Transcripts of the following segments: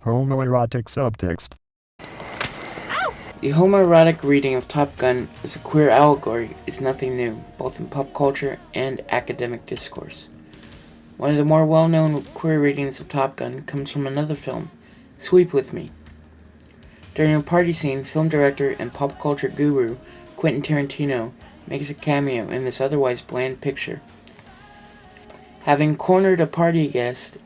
Homoerotic subtext. The homoerotic reading of Top Gun as a queer allegory is nothing new, both in pop culture and academic discourse. One of the more well-known queer readings of Top Gun comes from another film, Sweep With Me. During a party scene, film director and pop culture guru Quentin Tarantino makes a cameo in this otherwise bland picture. Having cornered a party guest,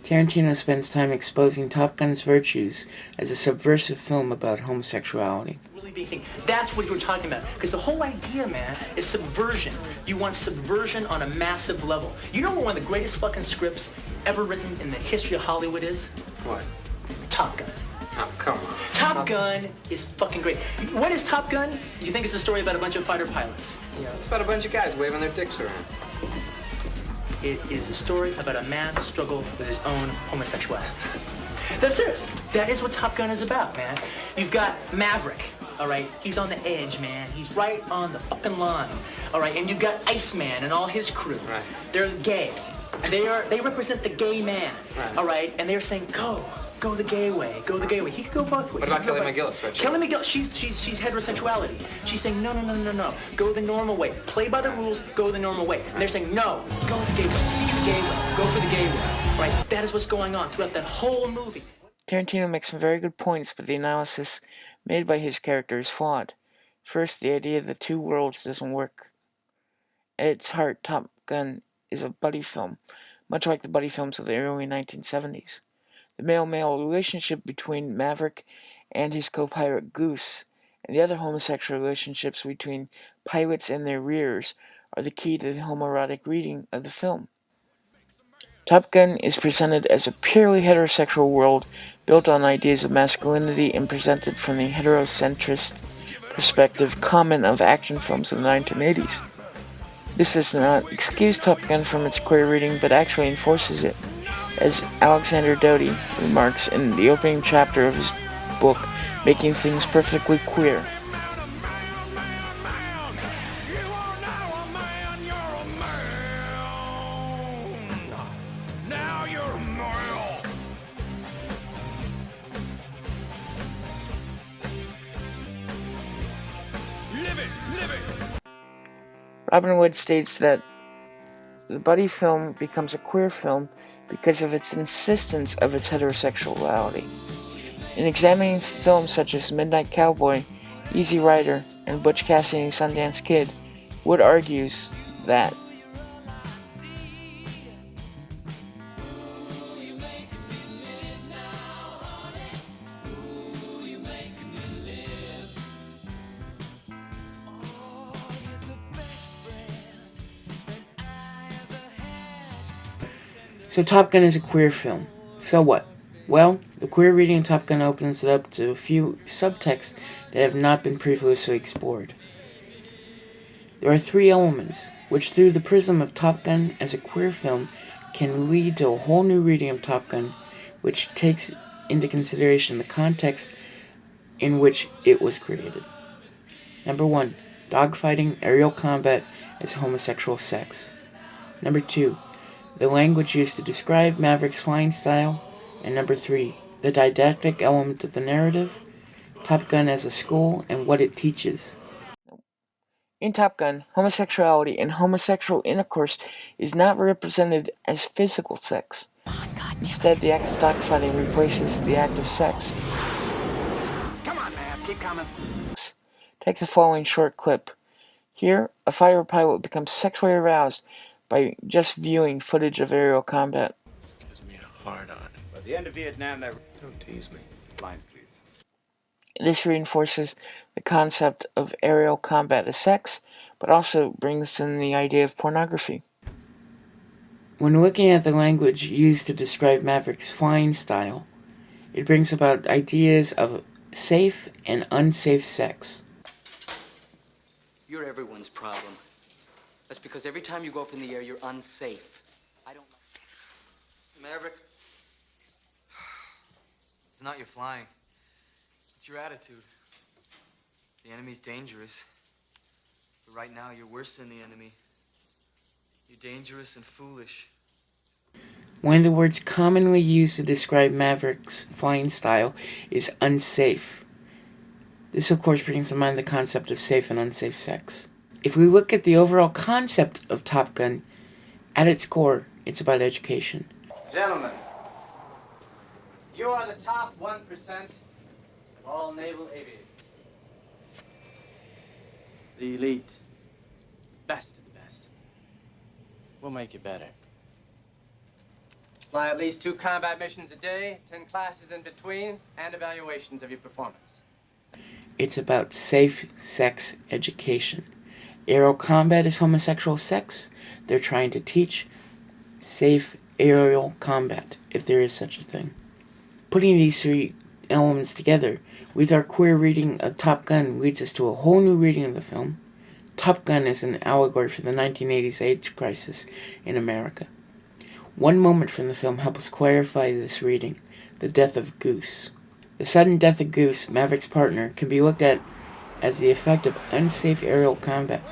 Tarantino spends time exposing Top Gun's virtues as a subversive film about homosexuality. That's what you're talking about. Because the whole idea, man, is subversion. You want subversion on a massive level. You know what one of the greatest fucking scripts ever written in the history of Hollywood is? What? Top Gun. Oh, come on. Top Gun is fucking great. What is Top Gun? You think it's a story about a bunch of fighter pilots? Yeah, it's about a bunch of guys waving their dicks around. It is a story about a man's struggle with his own homosexuality. That's serious. That is what Top Gun is about, man. You've got Maverick, all right? He's on the edge, man. He's right on the fucking line, all right? And you've got Iceman and all his crew. Right. They're gay. They represent the gay man, right. All right? And they're saying, go the gay way, go the gay way. He could go both ways. What about Kelly McGillis? Right? Kelly McGillis, she's heterosexuality. She's saying, no. Go the normal way. Play by the rules, go the normal way. And they're saying, no, go the gay way. Be the gay way. Go for the gay way. Right? That is what's going on throughout that whole movie. Tarantino makes some very good points, but the analysis made by his character is flawed. First, the idea of the two worlds doesn't work. At its heart, Top Gun is a buddy film, much like the buddy films of the early 1970s. The male-male relationship between Maverick and his co-pilot Goose, and the other homosexual relationships between pilots and their rears, are the key to the homoerotic reading of the film. Top Gun is presented as a purely heterosexual world built on ideas of masculinity and presented from the heterocentrist perspective common of action films of the 1980s. This does not excuse Top Gun from its queer reading, but actually enforces it, as Alexander Doughty remarks in the opening chapter of his book, Making Things Perfectly Queer. Robin Wood states that the buddy film becomes a queer film because of its insistence of its heterosexuality. In examining films such as Midnight Cowboy, Easy Rider, and Butch Cassidy and Sundance Kid, Wood argues that So Top Gun is a queer film. So what? Well, the queer reading of Top Gun opens it up to a few subtexts that have not been previously explored. There are three elements, which through the prism of Top Gun as a queer film can lead to a whole new reading of Top Gun, which takes into consideration the context in which it was created. Number 1, dogfighting, aerial combat as homosexual sex. Number 2, the language used to describe Maverick's flying style. And number 3, the didactic element of the narrative, Top Gun as a school and what it teaches. In Top Gun, homosexuality and homosexual intercourse is not represented as physical sex. Instead, the act of dogfighting replaces the act of sex. Come on, man. Keep coming. Take the following short clip. Here, a fighter pilot becomes sexually aroused by just viewing footage of aerial combat. This gives me a hard on. By the end of Vietnam, that... Don't tease me. Lines, please. This reinforces the concept of aerial combat as sex, but also brings in the idea of pornography. When looking at the language used to describe Maverick's flying style, it brings about ideas of safe and unsafe sex. You're everyone's problem. That's because every time you go up in the air, you're unsafe. I don't... Maverick, it's not your flying. It's your attitude. The enemy's dangerous. But right now, you're worse than the enemy. You're dangerous and foolish. One of the words commonly used to describe Maverick's flying style is unsafe. This, of course, brings to mind the concept of safe and unsafe sex. If we look at the overall concept of Top Gun, at its core, it's about education. Gentlemen, you are the top 1% of all naval aviators. The elite. Best of the best. We'll make you better. Fly at least 2 combat missions a day, 10 classes in between, and evaluations of your performance. It's about safe sex education. Aerial combat is homosexual sex. They're trying to teach safe aerial combat, if there is such a thing. Putting these 3 elements together with our queer reading of Top Gun leads us to a whole new reading of the film. Top Gun is an allegory for the 1980s AIDS crisis in America. One moment from the film helps clarify this reading: the death of Goose. The sudden death of Goose, Maverick's partner, can be looked at as the effect of unsafe aerial combat.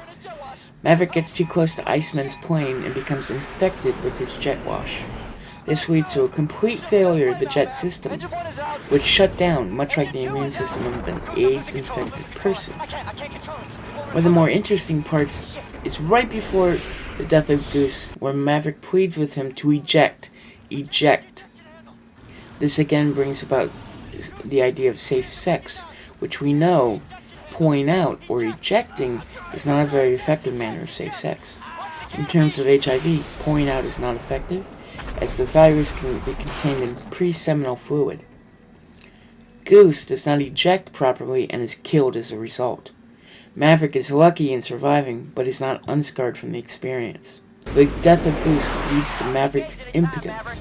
Maverick gets too close to Iceman's plane and becomes infected with his jet wash. This leads to a complete failure of the jet system, which shut down, much like the immune system of an AIDS-infected person. One of the more interesting parts is right before the death of Goose, where Maverick pleads with him to eject. Eject. This again brings about the idea of safe sex, which we know pulling out or ejecting is not a very effective manner of safe sex. In terms of HIV, pulling out is not effective, as the virus can be contained in pre-seminal fluid. Goose does not eject properly and is killed as a result. Maverick is lucky in surviving, but is not unscarred from the experience. The death of Goose leads to Maverick's impotence.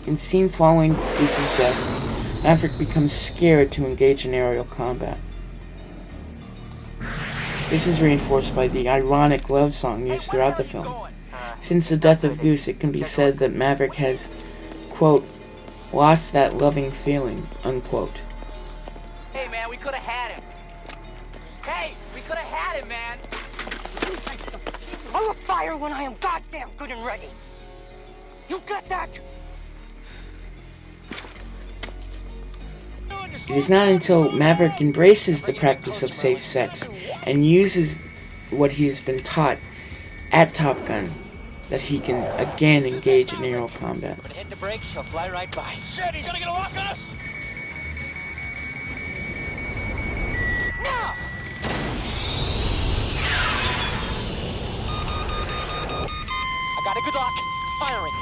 In scenes following Goose's death, Maverick becomes scared to engage in aerial combat. This is reinforced by the ironic love song used throughout the film. Since the death of Goose, it can be said that Maverick has, quote, lost that loving feeling, unquote. Hey man, we could have had him. Hey, we could have had him, man. I will fire when I am goddamn good and ready. You got that? It is not until Maverick embraces the practice of safe sex and uses what he has been taught at Top Gun that he can again engage in aerial combat. When hit the brakes, he'll fly right by. Shit, he's gonna get a lock on us! Now! I got a good lock. Firing.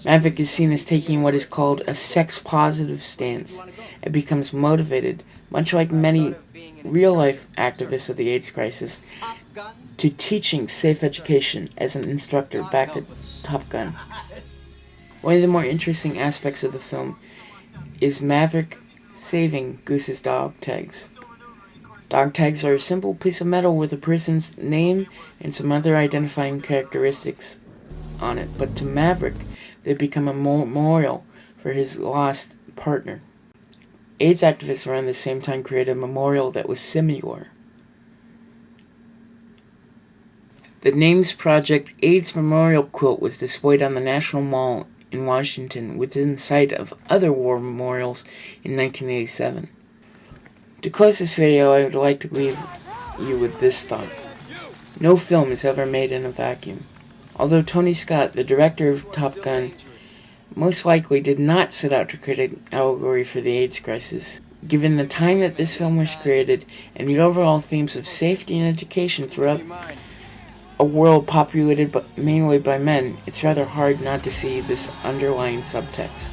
Maverick is seen as taking what is called a sex-positive stance and becomes motivated, much like many real-life activists of the AIDS crisis, to teaching safe education as an instructor back at Top Gun. One of the more interesting aspects of the film is Maverick saving Goose's dog tags. Dog tags are a simple piece of metal with a person's name and some other identifying characteristics on it, but to Maverick, they become a memorial for his lost partner. AIDS activists around the same time created a memorial that was similar. The Names Project AIDS Memorial quilt was displayed on the National Mall in Washington within sight of other war memorials in 1987. To close this video, I would like to leave you with this thought. No film is ever made in a vacuum. Although Tony Scott, the director of Top Gun, most likely did not set out to create an allegory for the AIDS crisis, given the time that this film was created and the overall themes of safety and education throughout a world populated mainly by men, it's rather hard not to see this underlying subtext.